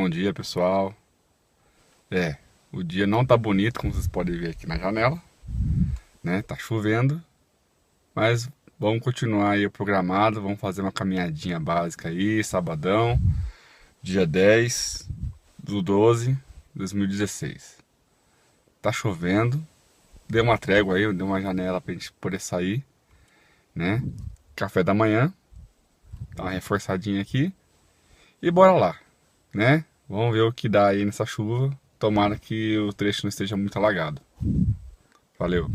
bom dia pessoal. O dia não tá bonito, como vocês podem ver aqui na janela, né? Tá chovendo, mas vamos continuar aí o programado, vamos fazer uma caminhadinha básica aí, sabadão, dia 10/12/2016. Tá chovendo, deu uma trégua aí, deu uma janela pra gente poder sair, né? Café da manhã, dá uma reforçadinha aqui e bora lá, né? Vamos ver o que dá aí nessa chuva. Tomara que o trecho não esteja muito alagado. Valeu!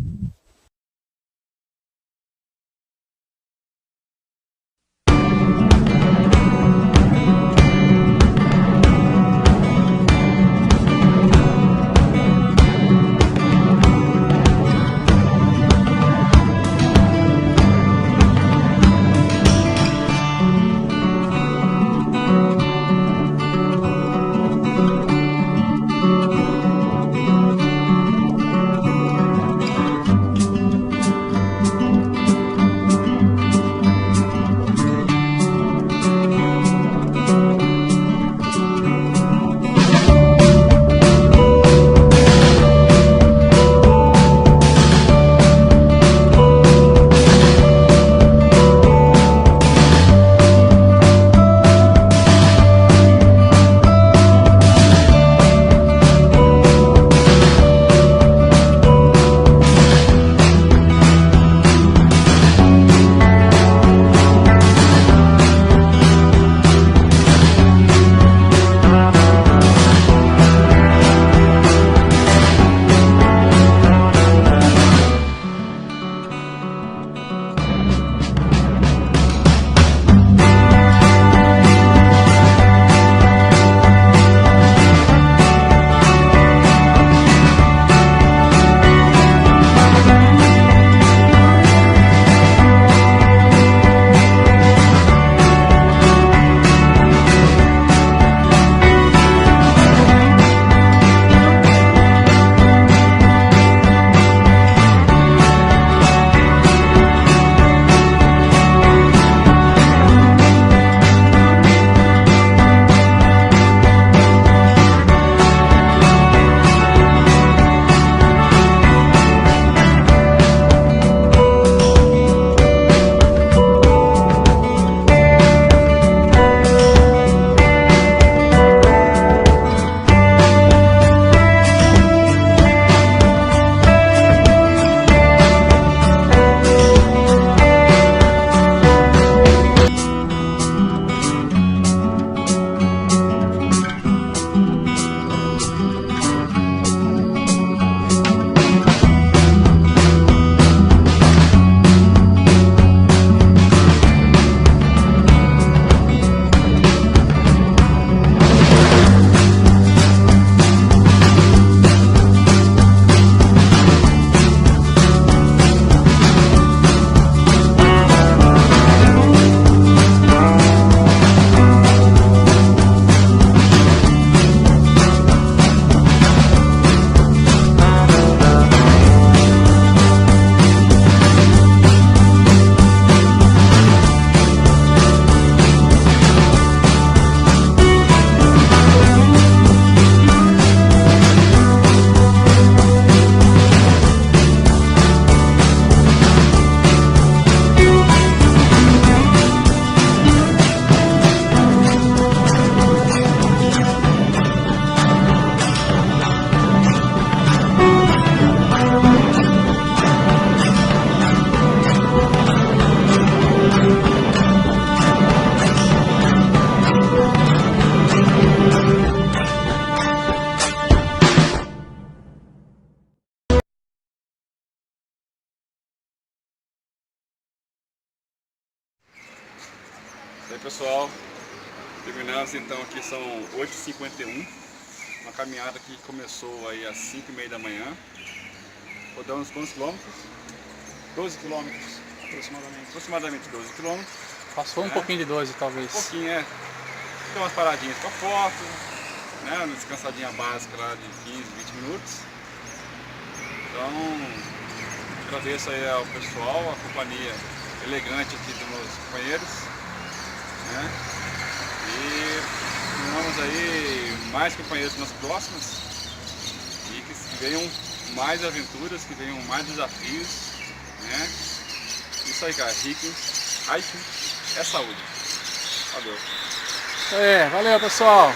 E aí pessoal, terminamos então, aqui são 8h51, uma caminhada que começou aí às 5h30 da manhã, rodamos quantos quilômetros? 12 quilômetros aproximadamente 12 quilômetros. Passou um pouquinho de 12 talvez. Um pouquinho, tem umas paradinhas para foto, né, uma descansadinha básica lá de 15, 20 minutos. Então, agradeço aí ao pessoal, a companhia elegante aqui dos meus companheiros, né? E vamos aí mais companheiros nas próximas e que venham mais aventuras, que venham mais desafios, né? Isso aí, cara. Hiking é saúde. Valeu. Valeu, pessoal.